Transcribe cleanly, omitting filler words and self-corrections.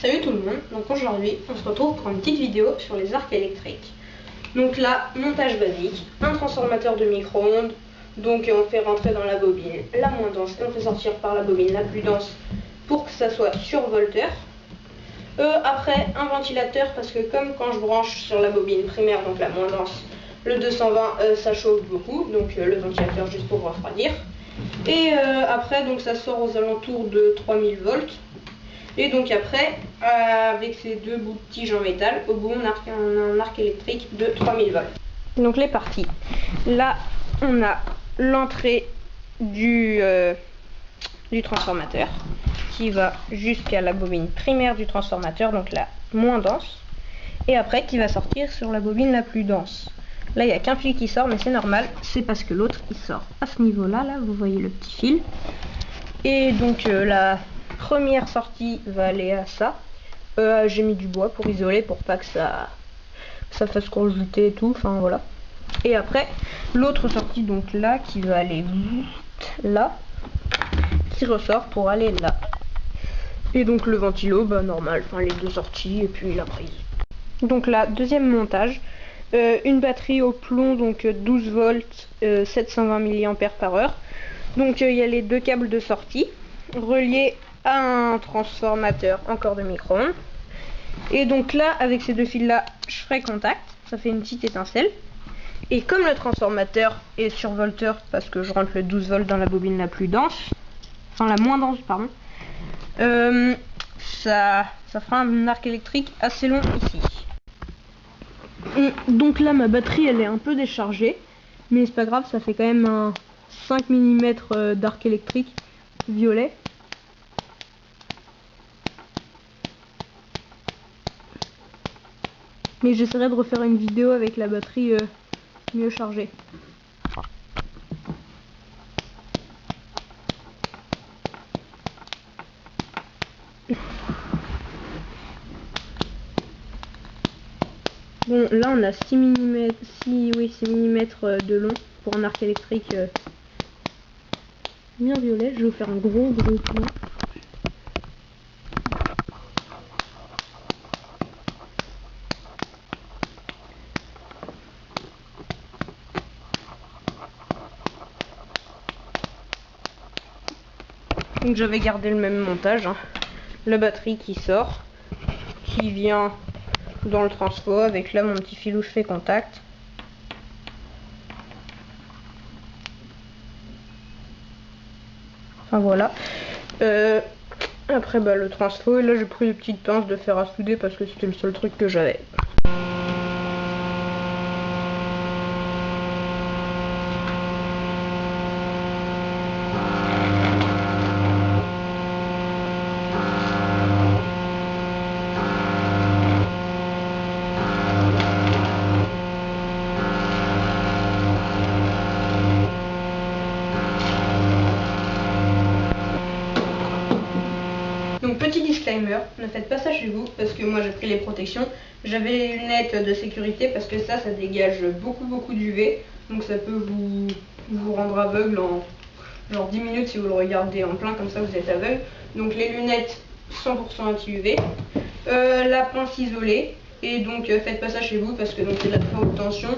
Salut tout le monde, donc aujourd'hui on se retrouve pour une petite vidéo sur les arcs électriques. Donc là, montage basique, un transformateur de micro-ondes, donc on fait rentrer dans la bobine la moins dense et on fait sortir par la bobine la plus dense pour que ça soit survolteur. Après un ventilateur parce que comme quand je branche sur la bobine primaire, donc la moins dense, le 220 ça chauffe beaucoup, donc le ventilateur juste pour refroidir. Et après donc ça sort aux alentours de 3000 volts. Et donc après, avec ces deux bouts de tige en métal, au bout on a un arc électrique de 3000 volts. Donc les parties. Là, on a l'entrée du transformateur qui va jusqu'à la bobine primaire du transformateur, donc la moins dense. Et après qui va sortir sur la bobine la plus dense. Là, il n'y a qu'un fil qui sort, mais c'est normal. C'est parce que l'autre, il sort à ce niveau-là. Là, vous voyez le petit fil. Et donc la première sortie va aller à ça. J'ai mis du bois pour isoler, pour pas que ça fasse conjouter et tout, enfin voilà. Et après l'autre sortie, donc là, qui va aller là, qui ressort pour aller là. Et donc le ventilo, bah normal, enfin les deux sorties et puis la prise. Donc là, deuxième montage, une batterie au plomb, donc 12 volts, 720 mAh. Donc il y a les deux câbles de sortie reliés à un transformateur encore de micro-ondes. Et donc là, avec ces deux fils là, je ferai contact, ça fait une petite étincelle. Et comme le transformateur est survolteur parce que je rentre le 12 volts dans la bobine la plus dense, enfin la moins dense pardon, ça fera un arc électrique assez long ici. Donc là ma batterie elle est un peu déchargée, mais c'est pas grave, ça fait quand même un 5 mm d'arc électrique violet. Mais j'essaierai de refaire une vidéo avec la batterie mieux chargée. Bon, là on a 6 mm de long pour un arc électrique bien violet. Je vais vous faire un gros plan. Donc j'avais gardé le même montage, hein. La batterie qui sort, qui vient dans le transfo avec là mon petit fil où je fais contact. Enfin voilà. Après bah, le transfo, et là j'ai pris une petite pince de fer à souder parce que c'était le seul truc que j'avais. Donc petit disclaimer, ne faites pas ça chez vous parce que moi j'ai pris les protections. J'avais les lunettes de sécurité parce que ça dégage beaucoup d'UV. Donc ça peut vous rendre aveugle en genre 10 minutes si vous le regardez en plein, comme ça vous êtes aveugle. Donc les lunettes 100% anti-UV, la pince isolée. Et donc faites pas ça chez vous parce que c'est de la très haute tension.